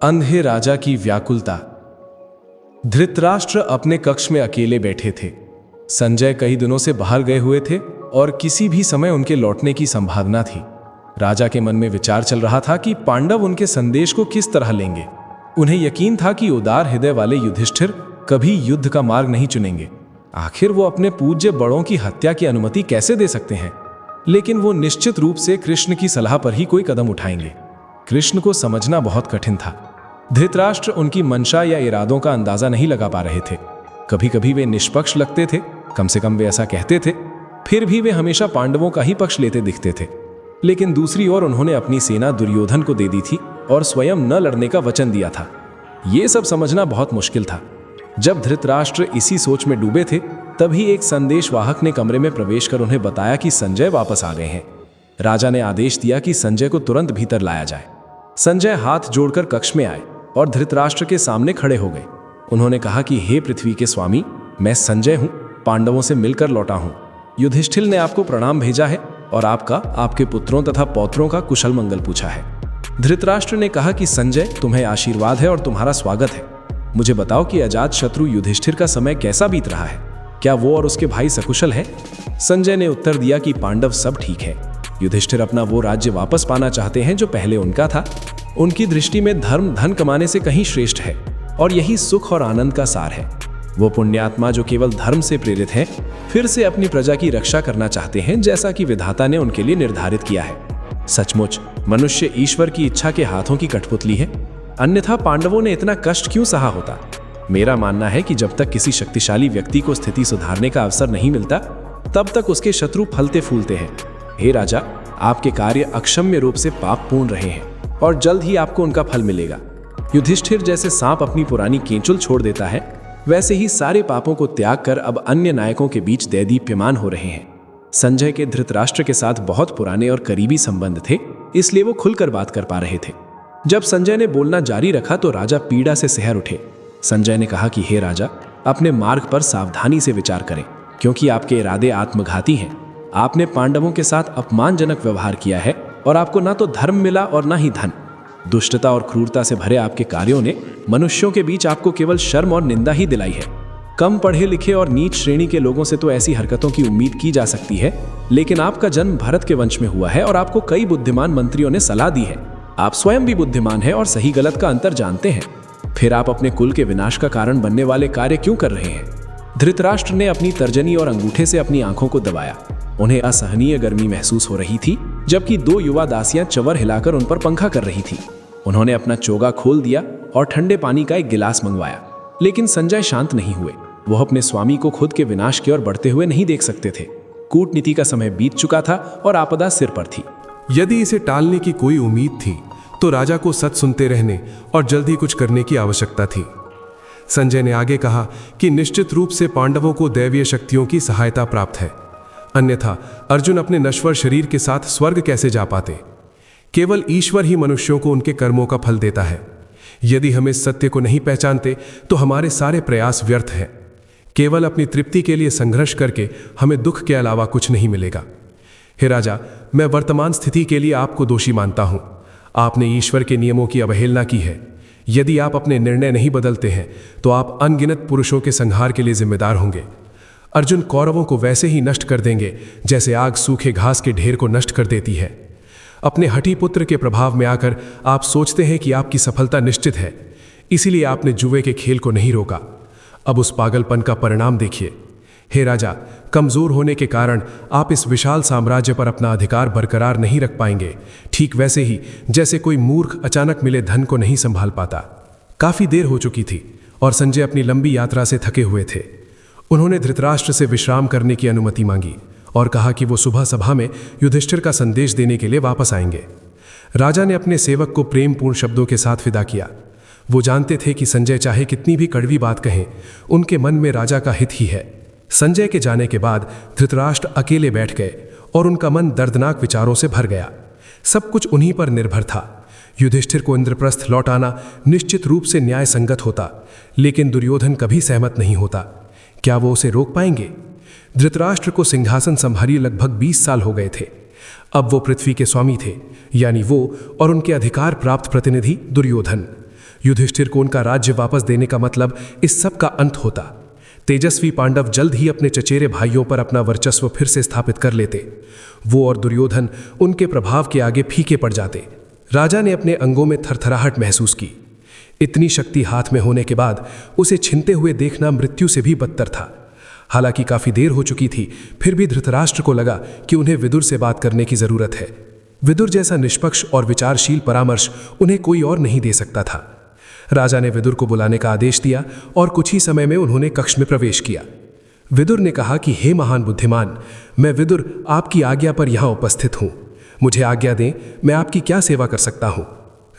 अंधे राजा की व्याकुलता। धृतराष्ट्र अपने कक्ष में अकेले बैठे थे। संजय कई दिनों से बाहर गए हुए थे और किसी भी समय उनके लौटने की संभावना थी। राजा के मन में विचार चल रहा था कि पांडव उनके संदेश को किस तरह लेंगे। उन्हें यकीन था कि उदार हृदय वाले युधिष्ठिर कभी युद्ध का मार्ग नहीं चुनेंगे। आखिर वो अपने पूज्य बड़ों की हत्या की अनुमति कैसे दे सकते हैं। लेकिन वो निश्चित रूप से कृष्ण की सलाह पर ही कोई कदम उठाएंगे। कृष्ण को समझना बहुत कठिन था। धृतराष्ट्र उनकी मंशा या इरादों का अंदाजा नहीं लगा पा रहे थे। कभी कभी वे निष्पक्ष लगते थे, कम से कम वे ऐसा कहते थे। फिर भी वे हमेशा पांडवों का ही पक्ष लेते दिखते थे। लेकिन दूसरी ओर उन्होंने अपनी सेना दुर्योधन को दे दी थी और स्वयं न लड़ने का वचन दिया था। ये सब समझना बहुत मुश्किल था। जब धृतराष्ट्र इसी सोच में डूबे थे, तभी एक संदेशवाहक ने कमरे में प्रवेश कर उन्हें बताया कि संजय वापस आ गए हैं। राजा ने आदेश दिया कि संजय को तुरंत भीतर लाया जाए। संजय हाथ जोड़कर कक्ष में आए और धृतराष्ट्र के सामने खड़े हो गए। उन्होंने कहा कि हे पृथ्वी के स्वामी, मैं संजय हूं, पांडवों से मिलकर लौटा हूं। युधिष्ठिर ने आपको प्रणाम भेजा है और आपका, आपके पुत्रों तथा पौत्रों का कुशल मंगल पूछा है। धृतराष्ट्र ने कहा कि संजय, तुम्हें आशीर्वाद है और तुम्हारा स्वागत है। मुझे बताओ कि अजात शत्रु युधिष्ठिर का समय कैसा बीत रहा है। क्या वो और उसके भाई सकुशल है? संजय ने उत्तर दिया कि पांडव सब ठीक है। युधिष्ठिर अपना वो राज्य वापस पाना चाहते हैं जो पहले उनका था। उनकी दृष्टि में धर्म धन कमाने से कहीं श्रेष्ठ है और यही सुख और आनंद का सार है। वो पुण्यात्मा जो केवल धर्म से प्रेरित हैं, फिर से अपनी प्रजा की रक्षा करना चाहते हैं, जैसा कि विधाता ने उनके लिए निर्धारित किया है। सचमुच मनुष्य ईश्वर की इच्छा के हाथों की कठपुतली है, अन्यथा पांडवों ने इतना कष्ट क्यों सहा होता। मेरा मानना है कि जब तक किसी शक्तिशाली व्यक्ति को स्थिति सुधारने का अवसर नहीं मिलता, तब तक उसके शत्रु फलते फूलते हैं। हे राजा, आपके कार्य अक्षम्य रूप से पापपूर्ण रहे हैं और जल्द ही आपको उनका फल मिलेगा। युधिष्ठिर जैसे सांप अपनी पुरानी केंचुल छोड़ देता है, वैसे ही सारे पापों को त्याग कर अब अन्य नायकों के बीच दैदीप्यमान हो रहे हैं। संजय के धृतराष्ट्र के साथ बहुत पुराने और करीबी संबंध थे, इसलिए वो खुलकर बात कर पा रहे थे। जब संजय ने बोलना जारी रखा तो राजा पीड़ा से सहर उठे। संजय ने कहा कि हे राजा, अपने मार्ग पर सावधानी से विचार करें, क्योंकि आपके इरादे आत्मघाती हैं। आपने पांडवों के साथ अपमानजनक व्यवहार किया है और आपको ना तो धर्म मिला और ना ही धन। दुष्टता और क्रूरता से भरे आपके कार्यों ने मनुष्यों के बीच आपको केवल शर्म और निंदा ही दिलाई है। कम पढ़े लिखे और नीच श्रेणी के लोगों से तो ऐसी हरकतों की उम्मीद की जा सकती है, लेकिन आपका जन्म भरत के वंश में हुआ है और आपको कई बुद्धिमान मंत्रियों ने सलाह दी है। आप स्वयं भी बुद्धिमान हैं और सही गलत का अंतर जानते हैं। फिर आप अपने कुल के विनाश का कारण बनने वाले कार्य क्यों कर रहे हैं? धृतराष्ट्र ने अपनी तर्जनी और अंगूठे से अपनी आंखों को दबाया। उन्हें असहनीय गर्मी महसूस हो रही थी, जबकि दो युवा दासियां चवर हिलाकर उन पर पंखा कर रही थी। उन्होंने अपना चोगा खोल दिया और ठंडे पानी का एक गिलास मंगवाया, लेकिन संजय शांत नहीं हुए। वह अपने स्वामी को खुद के विनाश की ओर बढ़ते हुए नहीं देख सकते थे। कूटनीति का समय बीत चुका था और आपदा सिर पर थी। यदि इसे टालने की कोई उम्मीद थी तो राजा को सच सुनते रहने और जल्दी कुछ करने की आवश्यकता थी। संजय ने आगे कहा कि निश्चित रूप से पांडवों को दैवीय शक्तियों की सहायता प्राप्त है, अन्यथा अर्जुन अपने नश्वर शरीर के साथ स्वर्ग कैसे जा पाते। केवल ईश्वर ही मनुष्यों को उनके कर्मों का फल देता है। यदि हम इस सत्य को नहीं पहचानते तो हमारे सारे प्रयास व्यर्थ हैं। केवल अपनी तृप्ति के लिए संघर्ष करके हमें दुख के अलावा कुछ नहीं मिलेगा। हे राजा, मैं वर्तमान स्थिति के लिए आपको दोषी मानता हूं। आपने ईश्वर के नियमों की अवहेलना की है। यदि आप अपने निर्णय नहीं बदलते हैं तो आप अनगिनत पुरुषों के संहार के लिए जिम्मेदार होंगे। अर्जुन कौरवों को वैसे ही नष्ट कर देंगे जैसे आग सूखे घास के ढेर को नष्ट कर देती है। अपने हठी पुत्र के प्रभाव में आकर आप सोचते हैं कि आपकी सफलता निश्चित है, इसीलिए आपने जुए के खेल को नहीं रोका। अब उस पागलपन का परिणाम देखिए। हे राजा, कमजोर होने के कारण आप इस विशाल साम्राज्य पर अपना अधिकार बरकरार नहीं रख पाएंगे, ठीक वैसे ही जैसे कोई मूर्ख अचानक मिले धन को नहीं संभाल पाता। काफी देर हो चुकी थी और संजय अपनी लंबी यात्रा से थके हुए थे। उन्होंने धृतराष्ट्र से विश्राम करने की अनुमति मांगी और कहा कि वो सुबह सभा में युधिष्ठिर का संदेश देने के लिए वापस आएंगे। राजा ने अपने सेवक को प्रेमपूर्ण शब्दों के साथ विदा किया। वो जानते थे कि संजय चाहे कितनी भी कड़वी बात कहें, उनके मन में राजा का हित ही है। संजय के जाने के बाद धृतराष्ट्र अकेले बैठ गए और उनका मन दर्दनाक विचारों से भर गया। सब कुछ उन्हीं पर निर्भर था। युधिष्ठिर को इंद्रप्रस्थ लौटाना निश्चित रूप से न्याय संगत होता, लेकिन दुर्योधन कभी सहमत नहीं होता। क्या वो उसे रोक पाएंगे? धृतराष्ट्र को सिंहासन संभाली लगभग 20 साल हो गए थे। अब वो पृथ्वी के स्वामी थे, यानी वो और उनके अधिकार प्राप्त प्रतिनिधि दुर्योधन। युधिष्ठिर को उनका राज्य वापस देने का मतलब इस सब का अंत होता। तेजस्वी पांडव जल्द ही अपने चचेरे भाइयों पर अपना वर्चस्व फिर से स्थापित कर लेते। वो और दुर्योधन उनके प्रभाव के आगे फीके पड़ जाते। राजा ने अपने अंगों में थरथराहट महसूस की। इतनी शक्ति हाथ में होने के बाद उसे छिनते हुए देखना मृत्यु से भी बदतर था। हालांकि काफी देर हो चुकी थी, फिर भी धृतराष्ट्र को लगा कि उन्हें विदुर से बात करने की जरूरत है। विदुर जैसा निष्पक्ष और विचारशील परामर्श उन्हें कोई और नहीं दे सकता था। राजा ने विदुर को बुलाने का आदेश दिया और कुछ ही समय में उन्होंने कक्ष में प्रवेश किया। विदुर ने कहा कि हे महान बुद्धिमान, मैं विदुर आपकी आज्ञा पर यहाँ उपस्थित हूँ। मुझे आज्ञा दें, मैं आपकी क्या सेवा कर सकता हूँ।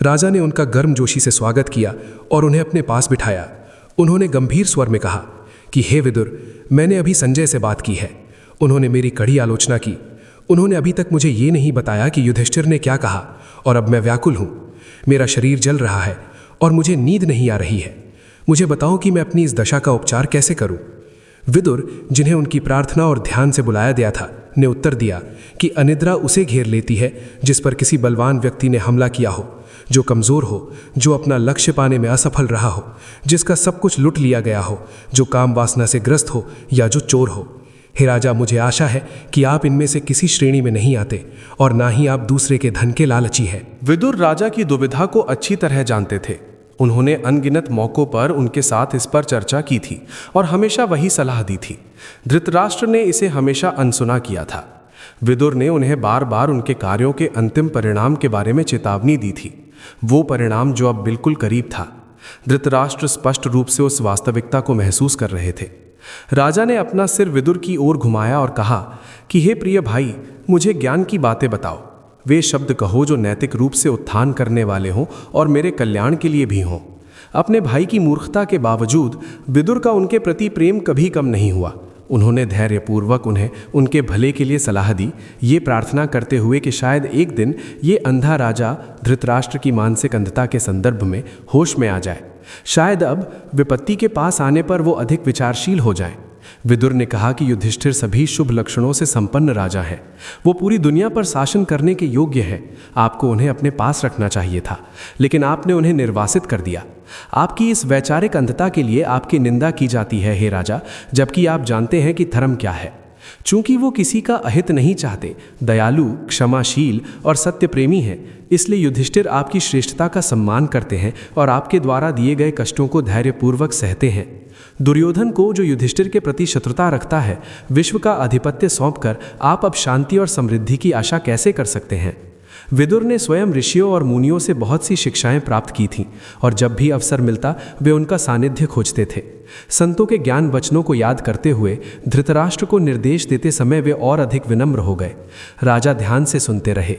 राजा ने उनका गर्मजोशी से स्वागत किया और उन्हें अपने पास बिठाया। उन्होंने गंभीर स्वर में कहा कि हे विदुर, मैंने अभी संजय से बात की है। उन्होंने मेरी कड़ी आलोचना की। उन्होंने अभी तक मुझे ये नहीं बताया कि युधिष्ठिर ने क्या कहा, और अब मैं व्याकुल हूँ। मेरा शरीर जल रहा है और मुझे नींद नहीं आ रही है। मुझे बताओ कि मैं अपनी इस दशा का उपचार कैसे करूं। विदुर, जिन्हें उनकी प्रार्थना और ध्यान से बुलाया गया था, ने उत्तर दिया कि अनिद्रा उसे घेर लेती है जिस पर किसी बलवान व्यक्ति ने हमला किया हो, जो कमजोर हो, जो अपना लक्ष्य पाने में असफल रहा हो, जिसका सब कुछ लूट लिया गया हो, जो काम वासना से ग्रस्त हो या जो चोर हो। हे राजा, मुझे आशा है कि आप इनमें से किसी श्रेणी में नहीं आते और ना ही आप दूसरे के धन के लालची हैं। विदुर राजा की दुविधा को अच्छी तरह जानते थे। उन्होंने अनगिनत मौकों पर उनके साथ इस पर चर्चा की थी और हमेशा वही सलाह दी थी। धृतराष्ट्र ने इसे हमेशा अनसुना किया था। विदुर ने उन्हें बार बार उनके कार्यों के अंतिम परिणाम के बारे में चेतावनी दी थी, वो परिणाम जो अब बिल्कुल करीब था। धृतराष्ट्र स्पष्ट रूप से उस वास्तविकता को महसूस कर रहे थे। राजा ने अपना सिर विदुर की ओर घुमाया और कहा कि हे प्रिय भाई, मुझे ज्ञान की बातें बताओ। वे शब्द कहो जो नैतिक रूप से उत्थान करने वाले हों और मेरे कल्याण के लिए भी हों। अपने भाई की मूर्खता के बावजूद विदुर का उनके प्रति प्रेम कभी कम नहीं हुआ। उन्होंने धैर्यपूर्वक उन्हें उनके भले के लिए सलाह दी, ये प्रार्थना करते हुए कि शायद एक दिन ये अंधा राजा धृतराष्ट्र की मानसिक अंधता के संदर्भ में होश में आ जाए। शायद अब विपत्ति के पास आने पर वो अधिक विचारशील हो जाएं। विदुर ने कहा कि युधिष्ठिर सभी शुभ लक्षणों से संपन्न राजा हैं। वो पूरी दुनिया पर शासन करने के योग्य हैं। आपको उन्हें अपने पास रखना चाहिए था, लेकिन आपने उन्हें निर्वासित कर दिया। आपकी इस वैचारिक अंधता के लिए आपकी निंदा की जाती है हे राजा, जबकि आप जानते हैं कि धर्म क्या है। चूंकि वो किसी का अहित नहीं चाहते, दयालु, क्षमाशील और सत्य प्रेमी हैं, इसलिए युधिष्ठिर आपकी श्रेष्ठता का सम्मान करते हैं और आपके द्वारा दिए गए कष्टों को धैर्यपूर्वक सहते हैं। दुर्योधन को, जो युधिष्ठिर के प्रति शत्रुता रखता है, विश्व का आधिपत्य सौंपकर आप अब शांति और समृद्धि की आशा कैसे कर सकते हैं। विदुर ने स्वयं ऋषियों और मुनियों से बहुत सी शिक्षाएं प्राप्त की थीं और जब भी अवसर मिलता वे उनका सानिध्य खोजते थे। संतों के ज्ञान वचनों को याद करते हुए धृतराष्ट्र को निर्देश देते समय वे और अधिक विनम्र हो गए। राजा ध्यान से सुनते रहे।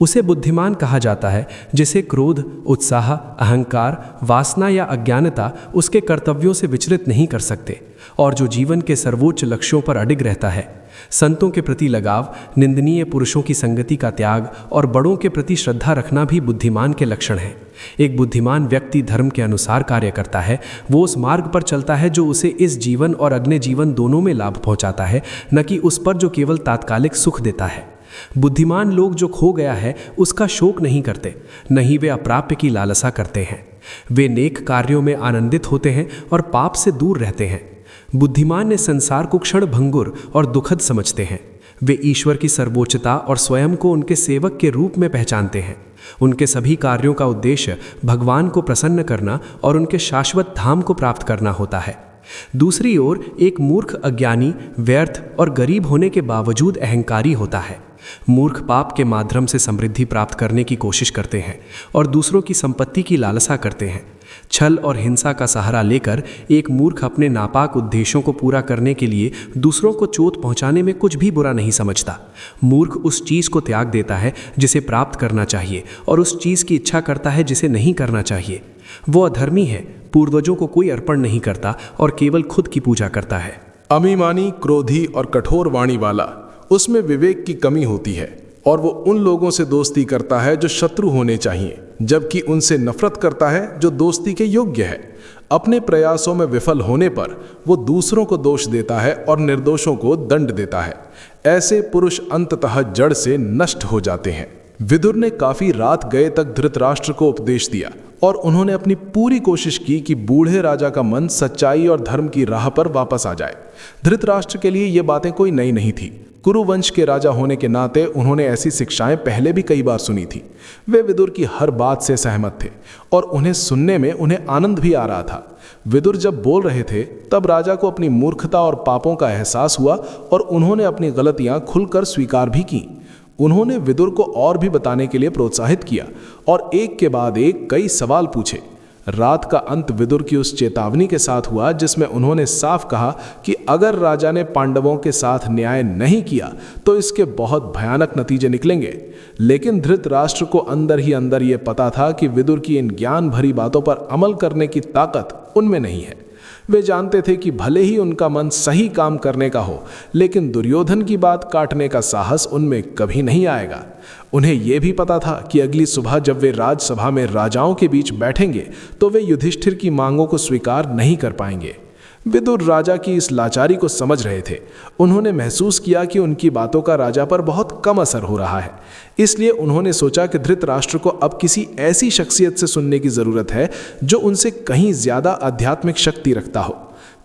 उसे बुद्धिमान कहा जाता है जिसे क्रोध, उत्साह, अहंकार, वासना या अज्ञानता उसके कर्तव्यों से विचलित नहीं कर सकते और जो जीवन के सर्वोच्च लक्ष्यों पर अडिग रहता है। संतों के प्रति लगाव, निंदनीय पुरुषों की संगति का त्याग और बड़ों के प्रति श्रद्धा रखना भी बुद्धिमान के लक्षण हैं। एक बुद्धिमान व्यक्ति धर्म के अनुसार कार्य करता है। वो उस मार्ग पर चलता है जो उसे इस जीवन और अगले जीवन दोनों में लाभ पहुंचाता है, न कि उस पर जो केवल तात्कालिक सुख देता है। बुद्धिमान लोग जो खो गया है उसका शोक नहीं करते, न ही वे अप्राप्य की लालसा करते हैं। वे नेक कार्यों में आनंदित होते हैं और पाप से दूर रहते हैं। बुद्धिमान ने संसार को क्षण भंगुर और दुखद समझते हैं। वे ईश्वर की सर्वोच्चता और स्वयं को उनके सेवक के रूप में पहचानते हैं। उनके सभी कार्यों का उद्देश्य भगवान को प्रसन्न करना और उनके शाश्वत धाम को प्राप्त करना होता है। दूसरी ओर एक मूर्ख अज्ञानी, व्यर्थ और गरीब होने के बावजूद अहंकारी होता है। मूर्ख पाप के माध्यम से समृद्धि प्राप्त करने की कोशिश करते हैं और दूसरों की संपत्ति की लालसा करते हैं। छल और हिंसा का सहारा लेकर एक मूर्ख अपने नापाक उद्देश्यों को पूरा करने के लिए दूसरों को चोट पहुंचाने में कुछ भी बुरा नहीं समझता। मूर्ख उस चीज़ को त्याग देता है जिसे प्राप्त करना चाहिए और उस चीज़ की इच्छा करता है जिसे नहीं करना चाहिए। वो अधर्मी है, पूर्वजों को कोई अर्पण नहीं करता और केवल खुद की पूजा करता है। अभिमानी, क्रोधी और कठोर वाणी वाला, उसमें विवेक की कमी होती है और वो उन लोगों से दोस्ती करता है जो शत्रु होने चाहिए, जबकि उनसे नफरत करता है जो दोस्ती के योग्य है। अपने प्रयासों में विफल होने पर वो दूसरों को दोष देता है और निर्दोषों को दंड देता है। ऐसे पुरुष अंततः जड़ से नष्ट हो जाते हैं। विदुर ने काफी रात गए तक धृतराष्ट्र को उपदेश दिया और उन्होंने अपनी पूरी कोशिश की कि बूढ़े राजा का मन सच्चाई और धर्म की राह पर वापस आ जाए। धृतराष्ट्र के लिए ये बातें कोई नई नहीं थी। कुरुवंश के राजा होने के नाते उन्होंने ऐसी शिक्षाएं पहले भी कई बार सुनी थी। वे विदुर की हर बात से सहमत थे और उन्हें सुनने में उन्हें आनंद भी आ रहा था। विदुर जब बोल रहे थे तब राजा को अपनी मूर्खता और पापों का एहसास हुआ और उन्होंने अपनी गलतियां खुलकर स्वीकार भी की। उन्होंने विदुर को और भी बताने के लिए प्रोत्साहित किया और एक के बाद एक कई सवाल पूछे। रात का अंत विदुर की उस चेतावनी के साथ हुआ जिसमें उन्होंने साफ कहा कि अगर राजा ने पांडवों के साथ न्याय नहीं किया तो इसके बहुत भयानक नतीजे निकलेंगे। लेकिन धृतराष्ट्र को अंदर ही अंदर ये पता था कि विदुर की इन ज्ञान भरी बातों पर अमल करने की ताकत उनमें नहीं है। वे जानते थे कि भले ही उनका मन सही काम करने का हो, लेकिन दुर्योधन की बात काटने का साहस उनमें कभी नहीं आएगा। उन्हें यह भी पता था कि अगली सुबह जब वे राजसभा में राजाओं के बीच बैठेंगे तो वे युधिष्ठिर की मांगों को स्वीकार नहीं कर पाएंगे। विदुर राजा की इस लाचारी को समझ रहे थे। उन्होंने महसूस किया कि उनकी बातों का राजा पर बहुत कम असर हो रहा है। इसलिए उन्होंने सोचा कि धृतराष्ट्र को अब किसी ऐसी शख्सियत से सुनने की जरूरत है जो उनसे कहीं ज्यादा आध्यात्मिक शक्ति रखता हो।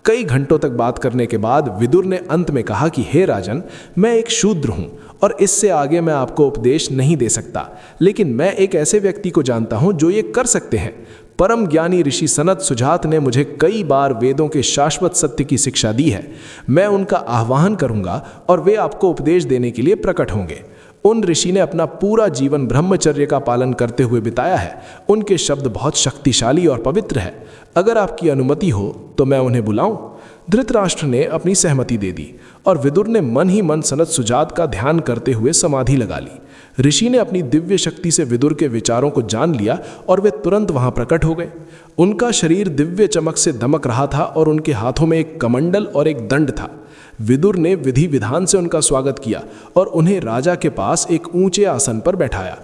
कई घंटों तक बात करने के बाद विदुर ने अंत में कहा कि हे राजन, मैं एक शूद्र हूं और इससे आगे मैं आपको उपदेश नहीं दे सकता, लेकिन मैं एक ऐसे व्यक्ति को जानता हूं जो ये कर सकते हैं। परम ज्ञानी ऋषि सनत सुजात ने मुझे कई बार वेदों के शाश्वत सत्य की शिक्षा दी है। मैं उनका आह्वान करूंगा और वे आपको उपदेश देने के लिए प्रकट होंगे। उन ऋषि ने अपना पूरा जीवन ब्रह्मचर्य का पालन करते हुए बिताया है। उनके शब्द बहुत शक्तिशाली और पवित्र है। अगर आपकी अनुमति हो तो मैं उन्हें बुलाऊं। धृतराष्ट्र ने अपनी सहमति दे दी और विदुर ने मन ही मन सनत सुजात का ध्यान करते हुए समाधि लगा ली। ऋषि ने अपनी दिव्य शक्ति से विदुर के विचारों को जान लिया और वे तुरंत वहां प्रकट हो गए। उनका शरीर दिव्य चमक से दमक रहा था और उनके हाथों में एक कमंडल और एक दंड था। विदुर ने विधि विधान से उनका स्वागत किया और उन्हें राजा के पास एक ऊंचे आसन पर बैठाया।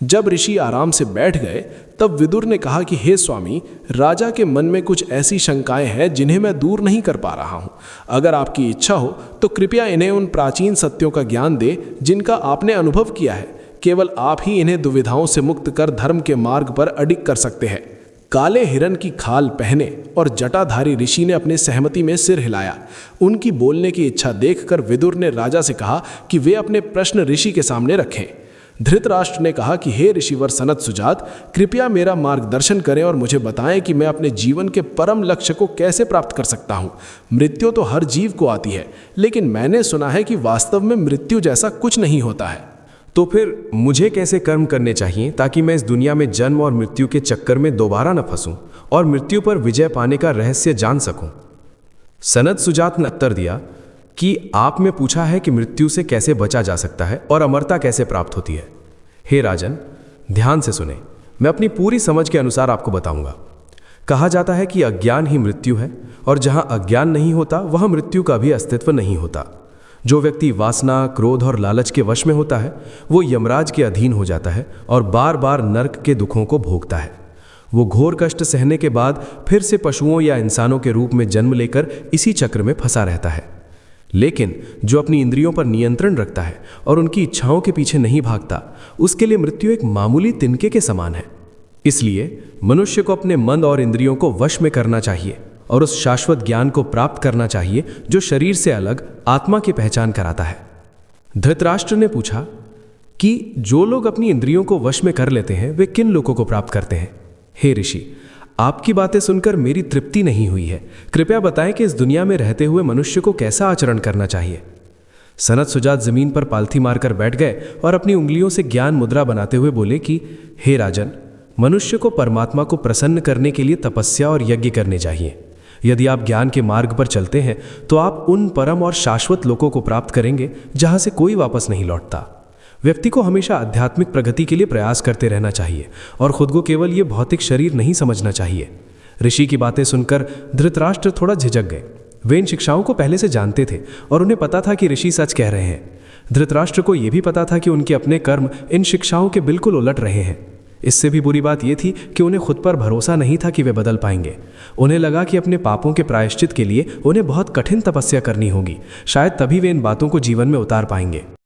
जब ऋषि आराम से बैठ गए तब विदुर ने कहा कि हे स्वामी, राजा के मन में कुछ ऐसी शंकाएं हैं जिन्हें मैं दूर नहीं कर पा रहा हूं। अगर आपकी इच्छा हो तो कृपया इन्हें उन प्राचीन सत्यों का ज्ञान दे जिनका आपने अनुभव किया है। केवल आप ही इन्हें दुविधाओं से मुक्त कर धर्म के मार्ग पर अडिग कर सकते हैं। काले हिरन की खाल पहने और जटाधारी ऋषि ने अपने सहमति में सिर हिलाया। उनकी बोलने की इच्छा देखकर विदुर ने राजा से कहा कि वे अपने प्रश्न ऋषि के सामने रखें। धृतराष्ट्र ने कहा कि हे ऋषिवर सनत सुजात, कृपया मेरा मार्गदर्शन करें और मुझे बताएं कि मैं अपने जीवन के परम लक्ष्य को कैसे प्राप्त कर सकता हूं। मृत्यु तो हर जीव को आती है, लेकिन मैंने सुना है कि वास्तव में मृत्यु जैसा कुछ नहीं होता है। तो फिर मुझे कैसे कर्म करने चाहिए ताकि मैं इस दुनिया में जन्म और मृत्यु के चक्कर में दोबारा न फंसूं और मृत्यु पर विजय पाने का रहस्य जान सकूं? सनत सुजात ने उत्तर दिया कि आप में पूछा है कि मृत्यु से कैसे बचा जा सकता है और अमरता कैसे प्राप्त होती है। हे राजन, ध्यान से सुने, मैं अपनी पूरी समझ के अनुसार आपको बताऊंगा। कहा जाता है कि अज्ञान ही मृत्यु है और जहां अज्ञान नहीं होता वहां मृत्यु का भी अस्तित्व नहीं होता। जो व्यक्ति वासना, क्रोध और लालच के वश में होता है वो यमराज के अधीन हो जाता है और बार बार नरक के दुखों को भोगता है। वो घोर कष्ट सहने के बाद फिर से पशुओं या इंसानों के रूप में जन्म लेकर इसी चक्र में फंसा रहता है। लेकिन जो अपनी इंद्रियों पर नियंत्रण रखता है और उनकी इच्छाओं के पीछे नहीं भागता, उसके लिए मृत्यु एक मामूली तिनके के समान है। इसलिए मनुष्य को अपने मन और इंद्रियों को वश में करना चाहिए और उस शाश्वत ज्ञान को प्राप्त करना चाहिए जो शरीर से अलग आत्मा की पहचान कराता है। धृतराष्ट्र ने पूछा कि जो लोग अपनी इंद्रियों को वश में कर लेते हैं वे किन लोगों को प्राप्त करते हैं? हे ऋषि, आपकी बातें सुनकर मेरी तृप्ति नहीं हुई है। कृपया बताएं कि इस दुनिया में रहते हुए मनुष्य को कैसा आचरण करना चाहिए। सनत सुजात जमीन पर पालथी मारकर बैठ गए और अपनी उंगलियों से ज्ञान मुद्रा बनाते हुए बोले कि हे राजन, मनुष्य को परमात्मा को प्रसन्न करने के लिए तपस्या और यज्ञ करने चाहिए। यदि आप ज्ञान के मार्ग पर चलते हैं तो आप उन परम और शाश्वत लोकों को प्राप्त करेंगे जहां से कोई वापस नहीं लौटता। व्यक्ति को हमेशा आध्यात्मिक प्रगति के लिए प्रयास करते रहना चाहिए और खुद को केवल ये भौतिक शरीर नहीं समझना चाहिए। ऋषि की बातें सुनकर धृतराष्ट्र थोड़ा झिझक गए। वे इन शिक्षाओं को पहले से जानते थे और उन्हें पता था कि ऋषि सच कह रहे हैं। धृतराष्ट्र को यह भी पता था कि उनके अपने कर्म इन शिक्षाओं के बिल्कुल उलट रहे हैं। इससे भी बुरी बात यह थी कि उन्हें खुद पर भरोसा नहीं था कि वे बदल पाएंगे। उन्हें लगा कि अपने पापों के प्रायश्चित के लिए उन्हें बहुत कठिन तपस्या करनी होगी। शायद तभी वे इन बातों को जीवन में उतार पाएंगे।